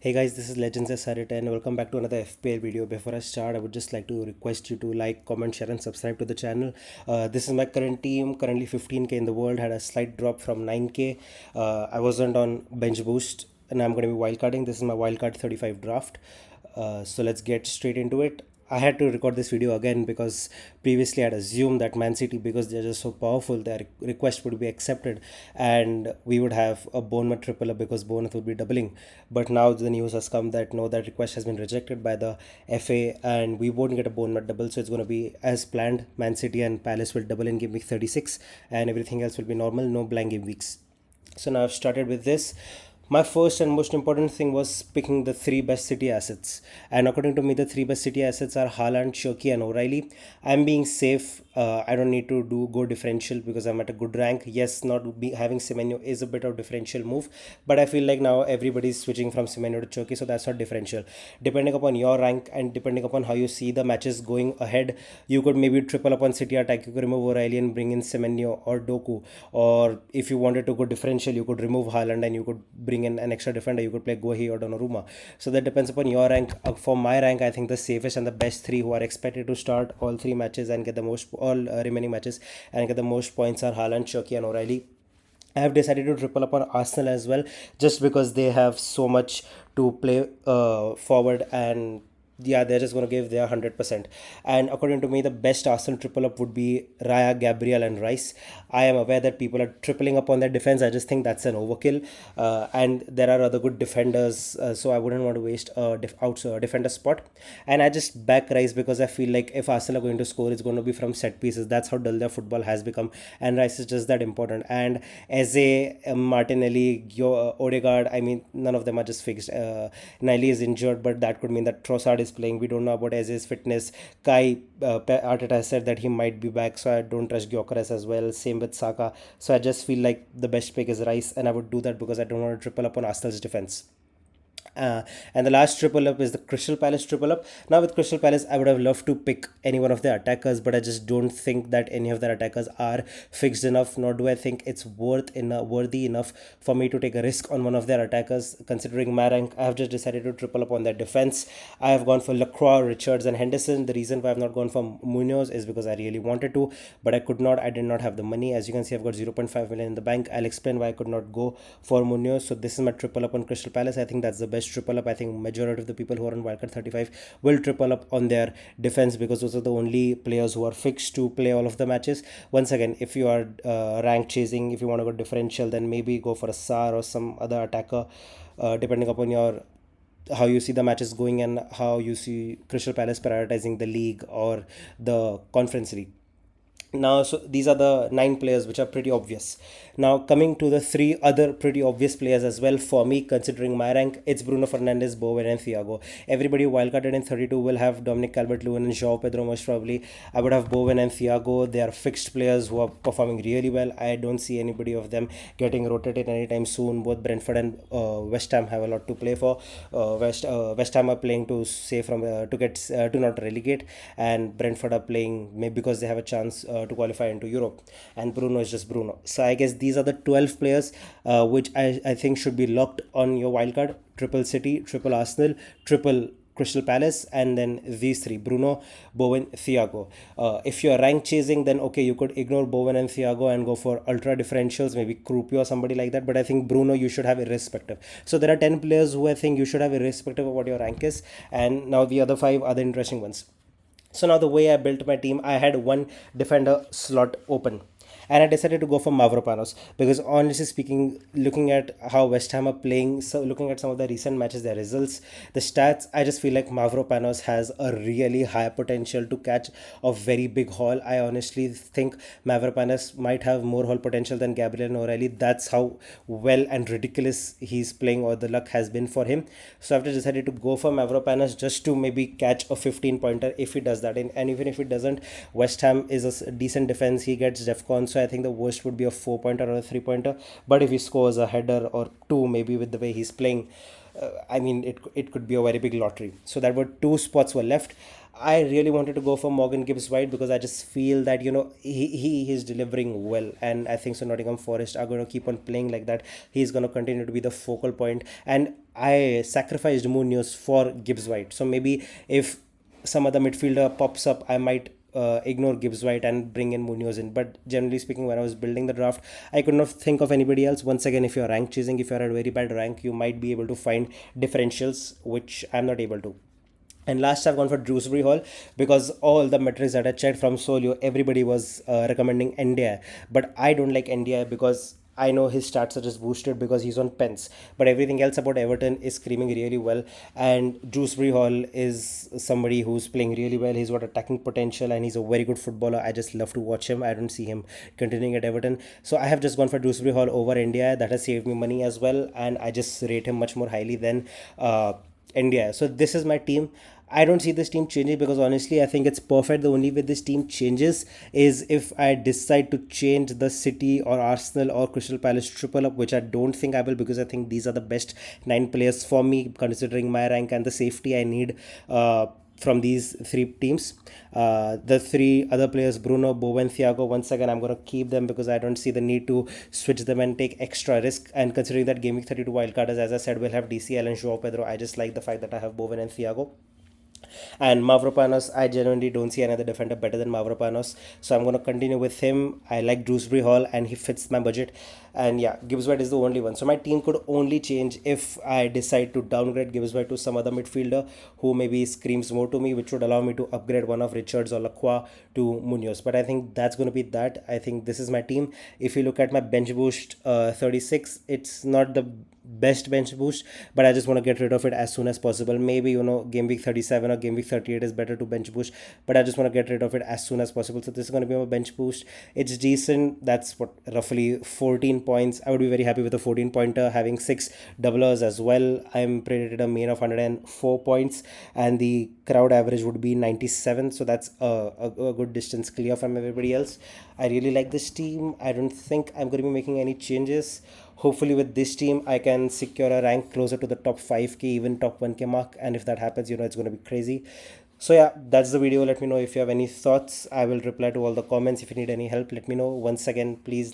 Hey guys, this is Legends Sarit and welcome back to another FPL video. Before I start, I would just like to request you to like, comment, share and subscribe to the channel. This is my current team, currently 15k in the world, had a slight drop from 9k. I wasn't on bench boost and I'm going to be wildcarding. This is my wildcard 35 draft. So let's get straight into it. I had to record this video again because previously I had assumed that Man City, because they're just so powerful, their request would be accepted and we would have a Bournemouth triple up because Bournemouth would be doubling. But now the news has come that no, that request has been rejected by the FA and we won't get a Bournemouth double. So it's going to be as planned. Man City and Palace will double in game week 36 and everything else will be normal, no blank game weeks. So now I've started with this. My first and most important thing was picking the three best City assets. And according to me, the three best City assets are Haaland, Shoki, and O'Reilly. I'm being safe. I don't need to go differential because I'm at a good rank. Yes, not having Semenyo is a bit of differential move, but I feel like now everybody's switching from Semenyo to Shoki, so that's not differential. Depending upon your rank and depending upon how you see the matches going ahead, you could maybe triple up on City attack. You could remove O'Reilly and bring in Semenyo or Doku. Or if you wanted to go differential, you could remove Haaland and you could bring in an extra defender. You could play Gohi or Donnarumma. So that depends upon your rank. For my rank, I think the safest and the best three who are expected to start all three matches and get the most, all remaining matches and get the most points are Haaland, Shoki, and O'Reilly. I have decided to triple up on Arsenal as well, just because they have so much to play forward, and yeah, they're just going to give their 100%. And according to me, the best Arsenal triple up would be Raya, Gabriel, and Rice. I am aware that people are tripling up on their defense. I just think that's an overkill. And there are other good defenders, so I wouldn't want to waste a defender spot. And I just back Rice because I feel like if Arsenal are going to score, it's going to be from set pieces. That's how dull their football has become. And Rice is just that important. And Eze, Martinelli, Odegaard, I mean, none of them are just fixed. Niley is injured, but that could mean that Trossard is playing. We don't know about Eze's fitness. Arteta has said that he might be back, so I don't trust Gyökeres as well. Same with Saka. So I just feel like the best pick is Rice, and I would do that because I don't want to triple up on Arsenal's defense. And the last triple up is the Crystal Palace triple up. Now with Crystal Palace, I would have loved to pick any one of their attackers, but I just don't think that any of their attackers are fixed enough, nor do I think it's worthy enough for me to take a risk on one of their attackers. Considering my rank, I have just decided to triple up on their defense. I have gone for Lacroix, Richards, and Henderson. The reason why I've not gone for Munoz is because I really wanted to, but I could not. I did not have the money. As you can see, I've got 0.5 million in the bank. I'll explain why I could not go for Munoz. So this is my triple up on Crystal Palace. I think that's the best triple up. I think majority of the people who are on Wildcard 35 will triple up on their defense because those are the only players who are fixed to play all of the matches. Once again, if you are rank chasing, if you want to go differential, then maybe go for a Sar or some other attacker, depending upon your how you see the matches going and how you see Crystal Palace prioritizing the league or the conference league. Now, so these are the 9 players which are pretty obvious. Now, coming to the 3 other pretty obvious players as well for me, considering my rank, it's Bruno Fernandes, Bowen, and Thiago. Everybody wildcarded in 32 will have Dominic Calvert-Lewin and João Pedro most probably. I would have Bowen and Thiago. They are fixed players who are performing really well. I don't see anybody of them getting rotated anytime soon. Both Brentford and West Ham have a lot to play for. West Ham are playing to save from to get to not relegate, and Brentford are playing maybe because they have a chance to qualify into Europe, and Bruno is just Bruno. So I guess these are the 12 players which I think should be locked on your wildcard: triple City, triple Arsenal, triple Crystal Palace, and then these three: Bruno, Bowen, Thiago. If you're rank chasing, then okay, you could ignore Bowen and Thiago and go for ultra differentials, maybe Krupi or somebody like that. But I think Bruno you should have irrespective. So there are 10 players who I think you should have irrespective of what your rank is, and now the other 5 are the interesting ones. So now the way I built my team, I had one defender slot open. And I decided to go for Mavropanos because honestly speaking, looking at how West Ham are playing, so looking at some of the recent matches, their results, the stats, I just feel like Mavropanos has a really high potential to catch a very big haul. I honestly think Mavropanos might have more haul potential than Gabriel and O'Reilly. That's how well and ridiculous he's playing, or the luck has been for him. So I've decided to go for Mavropanos just to maybe catch a 15 pointer if he does that. And even if he doesn't, West Ham is a decent defense. He gets Defcon, so I think the worst would be a 4 pointer or a 3 pointer. But if he scores a header or two, maybe with the way he's playing, I mean, it could be a very big lottery. So there were two spots were left. I really wanted to go for Morgan Gibbs White because I just feel that he is delivering well, and I think so. Nottingham Forest are going to keep on playing like that. He's going to continue to be the focal point, and I sacrificed Munoz for Gibbs White. So maybe if some other midfielder pops up, I might ignore Gibbs White and bring in Munoz in. But generally speaking, when I was building the draft, I could not think of anybody else. Once again, if you're rank chasing, if you're at a very bad rank, you might be able to find differentials, which I'm not able to. And last I've gone for Dewsbury Hall because all the metrics that I checked from Solio, everybody was recommending NDI. But I don't like NDI because I know his stats are just boosted because he's on pens. But everything else about Everton is screaming really well. And Dewsbury Hall is somebody who's playing really well. He's got attacking potential and he's a very good footballer. I just love to watch him. I don't see him continuing at Everton. So I have just gone for Dewsbury Hall over NDI. That has saved me money as well. And I just rate him much more highly than India. So this is my team. I don't see this team changing because honestly, I think it's perfect. The only way this team changes is if I decide to change the City or Arsenal or Crystal Palace triple up, which I don't think I will because I think these are the best nine players for me, considering my rank and the safety I need. From these three teams. The three other players, Bruno, Bowen, Thiago, once again, I'm going to keep them because I don't see the need to switch them and take extra risk. And considering that Game Week 32 wildcard, as I said, will have DCL and Joao Pedro, I just like the fact that I have Bowen and Thiago. And Mavropanos, I genuinely don't see another defender better than Mavropanos. So I'm going to continue with him. I like Dewsbury Hall and he fits my budget. And yeah, Gibbs White is the only one. So my team could only change if I decide to downgrade Gibbs White to some other midfielder who maybe screams more to me, which would allow me to upgrade one of Richards or Lacroix to Munoz. But I think that's going to be that. I think this is my team. If you look at my bench boost 36, it's not the best bench boost, but I just want to get rid of it as soon as possible. Maybe game week 37 or game week 38 is better to bench boost, but I just want to get rid of it as soon as possible. So this is going to be my bench boost. It's decent. That's what, roughly 14 points. I would be very happy with a 14 pointer, having 6 doublers as well. I'm predicted a main of 104 points and the crowd average would be 97, so that's a good distance clear from everybody else. I really like this team. I don't think I'm going to be making any changes. Hopefully with this team I can secure a rank closer to the top 5k, even top 1k mark, and if that happens, it's going to be crazy. So yeah, that's the video. Let me know if you have any thoughts. I will reply to all the comments. If you need any help, let me know. Once again, please